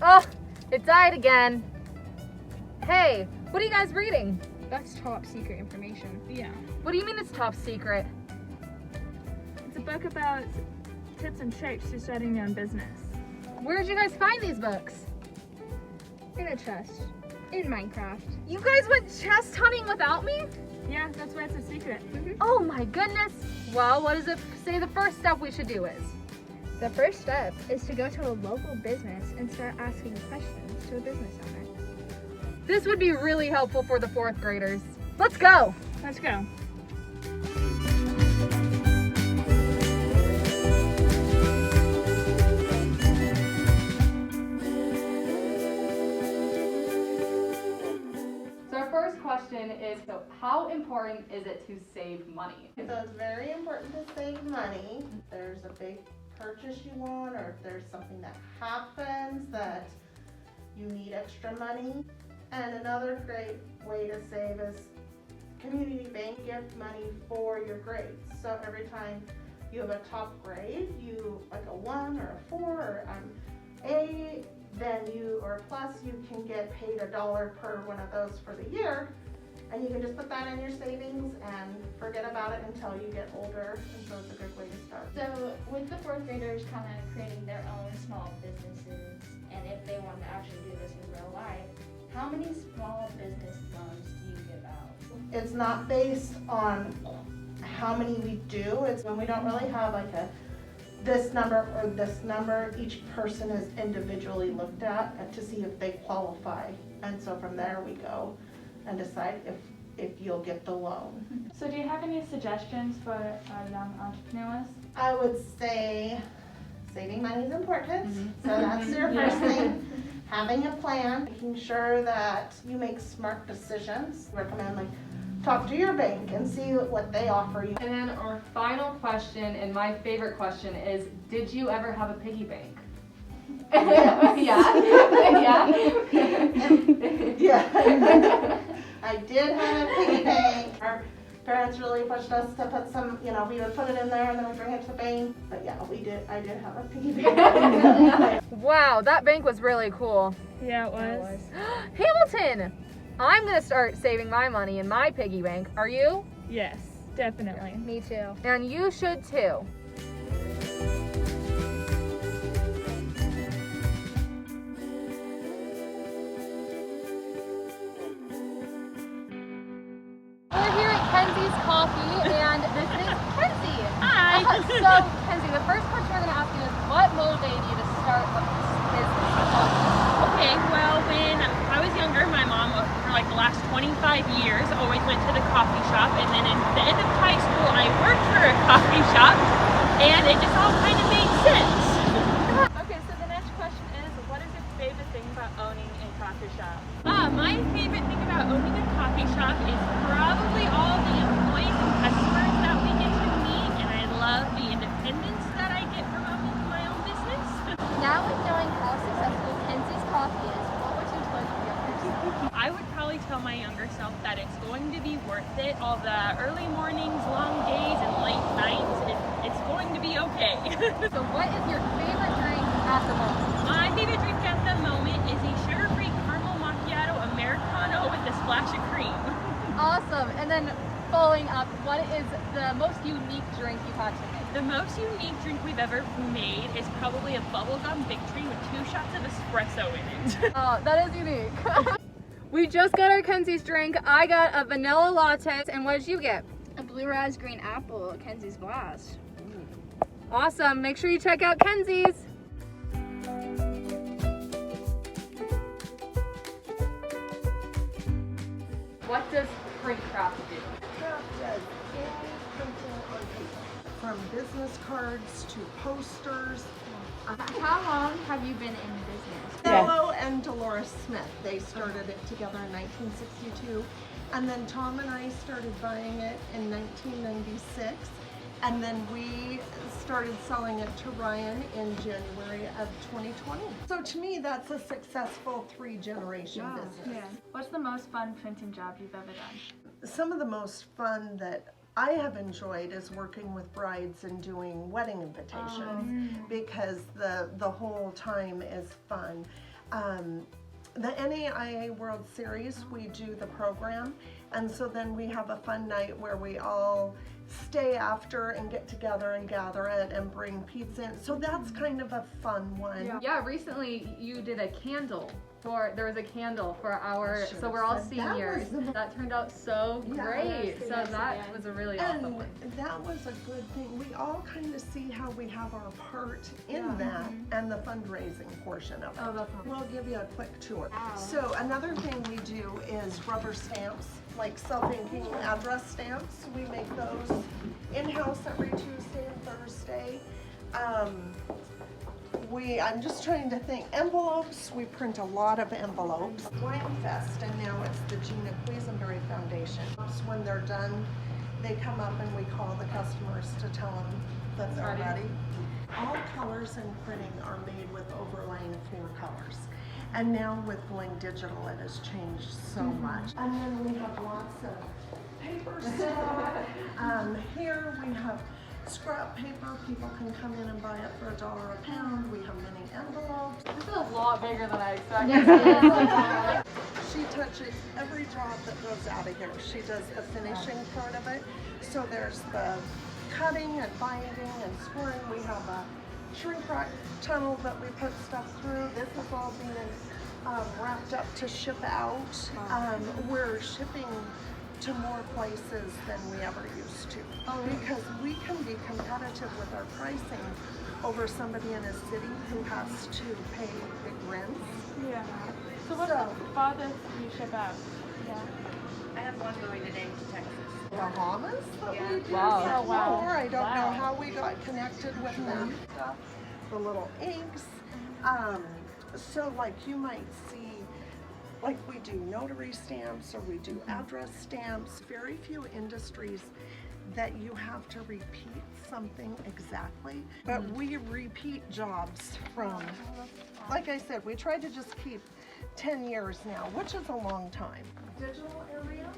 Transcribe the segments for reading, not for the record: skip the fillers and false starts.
Oh, it died again. Hey, what are you guys reading? That's top secret information. Yeah. What do you mean it's top secret? It's a book about tips and tricks to starting your own business. Where did you guys find these books? In a chest. In Minecraft. You guys went chest hunting without me? Yeah, that's why it's a secret. Oh my goodness. Well, what does it say the first step we should do is? The first step is to go to a local business and start asking questions to a business owner. This would be really helpful for the 4th graders. Let's go. Let's go. So our first question is, so how important is it to save money? So it's very important to save money. If there's a big purchase you want, or if there's something that happens that you need extra money. And another great way to save is community bank gift money for your grades. So every time you have a top grade, you like a 1 or a 4 or A, then you, or plus, you can get paid $1 per one of those for the year. And you can just put that in your savings and forget about it until you get older. And so it's a good way to start. So with the 4th graders kind of creating their own small businesses, and if they want to actually do this in real life, how many small business loans do you give out? It's not based on how many we do. It's when we don't really have like a this number or this number. Each person is individually looked at to see if they qualify. And so from there we go and decide if you'll get the loan. So do you have any suggestions for young entrepreneurs? I would say saving money is important. So that's your first thing. Having a plan, making sure that you make smart decisions. Recommend like talk to your bank and see what they offer you. And then our final question, and my favorite question, is, did you ever have a piggy bank? Yes. Yeah. Yeah. I did have a piggy bank. Our parents really pushed us to put some, we would put it in there and then we bring it to the bank. But yeah, I did have a piggy bank. Wow, that bank was really cool. Yeah, it was. Hamilton! I'm gonna start saving my money in my piggy bank. Are you? Yes, definitely. Me too. And you should too. We're here at Kenzie's Coffee, and this is Kenzie. Hi. So, Kenzie, the first question we're gonna ask you is, what motivated you to start this business? Okay, well, when I was younger, my mom, for like the last 25 years, always went to the coffee shop, and then at the end of high school, I worked for a coffee shop, and it just all kind of made sense. Okay, so the next question is, what is your favorite thing about owning a coffee shop? My favorite thing about owning a coffee shop is probably all the employees and customers that we get to meet, and I love the independence that I get from owning my own business. Now with knowing how successful Kenzie's Coffee is, what would you tell your younger self? I would probably tell my younger self that it's going to be worth it. All the early mornings, long days, and late nights, it's going to be okay. So what is your favorite drink at the moment? My favorite drink at the moment is a sugar-free caramel macchiato Americano with a splash of cream. Awesome. And then following up, what is the most unique drink you've had to make? The most unique drink we've ever made is probably a bubblegum victory with 2 shots of espresso in it. Oh, that is unique. We just got our Kenzie's drink. I got a vanilla latte, and what did you get? A blue raz green apple, Kenzie's glass. Awesome. Make sure you check out Kenzie's. What does print craft do? Craft does any printing on paper, from business cards to posters. How long have you been in business? Bello and Dolores Smith, they started it together in 1962, and then Tom and I started buying it in 1996, and then we started selling it to Ryan in January of 2020. So to me, that's a successful 3-generation business. Yeah. What's the most fun printing job you've ever done? Some of the most fun that I have enjoyed is working with brides and doing wedding invitations because the whole time is fun. the NAIA World Series, we do the program, and so then we have a fun night where we all stay after and get together and gather it and bring pizza in. So that's kind of a fun one. Yeah, recently you did a candle. There was a candle for our, Should so have we're all said that seniors. was the- That turned out so Yeah, great. So yes, that yes. was a really awesome And one. that was a good thing. We all kind of see how we have our part in Yeah. that and the fundraising portion of it. Oh, that's awesome. We'll give you a quick tour. Wow. So another thing we do is rubber stamps, like self-inking address stamps. We make those in-house every Tuesday and Thursday. I'm just trying to think, envelopes, we print a lot of envelopes. Wine Fest, and now it's the Gina Quisenberry Foundation. When they're done, they come up and we call the customers to tell them that they're ready. All colors and printing are made with overlaying 4 colors. And now with going digital, it has changed so much. And then we have lots of paper stock. Here we have scrap paper. People can come in and buy it for $1 a pound. We have many envelopes. This is a lot bigger than I expected. She touches every job that goes out of here. She does the finishing part of it. So there's the cutting and binding and scoring. We have a shrink wrap tunnel that we put stuff through. This is all being wrapped up to ship out. We're shipping to more places than we ever used to. Because we can be competitive with our pricing over somebody in a city who has to pay big rents. Yeah. So what's the farthest you ship out? Yeah. I have one going today to Texas. Bahamas that we did Wow. before. I don't know how we got connected with them. Stuff, the little inks. So like you might see, like we do notary stamps or we do address stamps. Very few industries that you have to repeat something exactly, but we repeat jobs from, like I said, we try to just keep 10 years now, which is a long time. Digital area.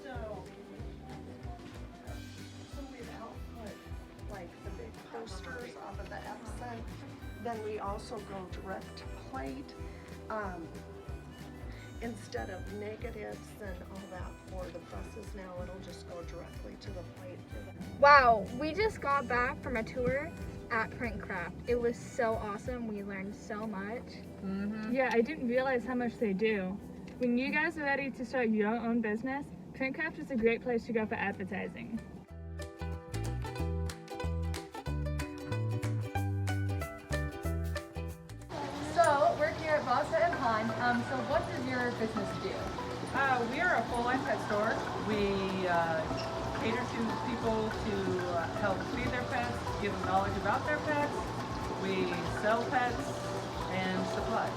So we've output like the big posters off of the Epson. Then we also go direct to plate. Instead of negatives and all that for the presses now, it'll just go directly to the plate for them. Wow, we just got back from a tour at Printcraft. It was so awesome. We learned so much. Yeah, I didn't realize how much they do. When you guys are ready to start your own business, Printcraft is a great place to go for advertising. So we're here at Bob's Pet and Pond. So what does your business do? We are a full-line pet store. We cater to people to help feed their pets, give them knowledge about their pets. We sell pets and supplies.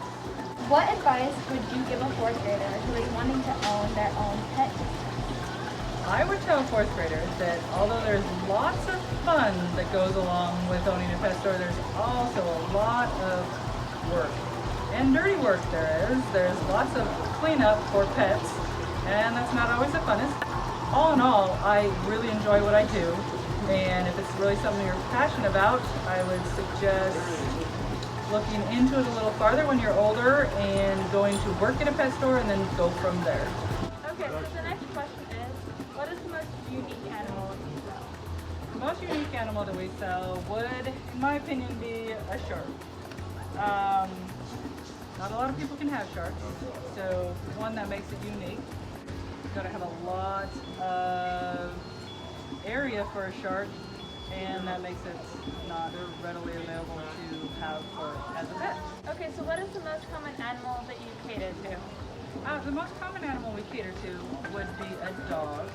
What advice would you give a 4th grader who is wanting to own their own pet business? I would tell 4th graders that although there's lots of fun that goes along with owning a pet store, there's also a lot of work. And dirty work there is. There's lots of cleanup for pets, and that's not always the funnest. All in all, I really enjoy what I do, and if it's really something you're passionate about, I would suggest looking into it a little farther when you're older and going to work in a pet store and then go from there. Okay, so the next question is, what is the most unique animal you sell? The most unique animal that we sell would, in my opinion, be a shark. Not a lot of people can have sharks, so one that makes it unique. You've got to have a lot of area for a shark, and that makes it not readily available to have as a pet. Okay, so what is the most common animal that you cater to? The most common animal we cater to would be a dog.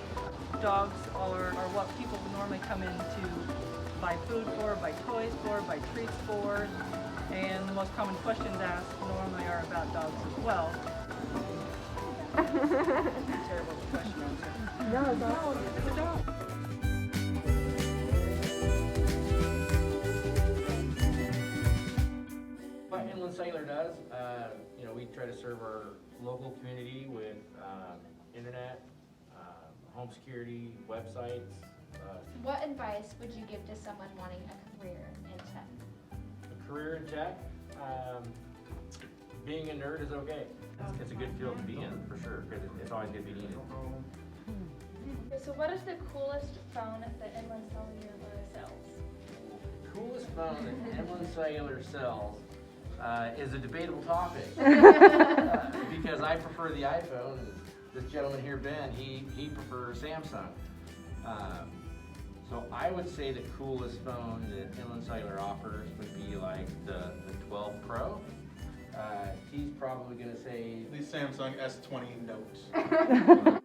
Dogs are what people normally come in to buy food for, buy toys for, buy treats for, and the most common questions asked normally are about dogs as well. Terrible question answer. No, it's all. It's a dog. What Inland Cellular does, we try to serve our local community with internet, home security, websites. What advice would you give to someone wanting a career in tech? A career in tech, being a nerd is okay. It's a good field to be in, for sure, because it's always going to be needed. Okay, so what is the coolest phone that Inland Cellular sells? Coolest phone that Inland Cellular sells is a debatable topic. Because I prefer the iPhone, and this gentleman here, Ben, he prefers Samsung. So I would say the coolest phone that Inland Cellular offers would be like the 12 Pro. He's probably going to say The Samsung S20 Note.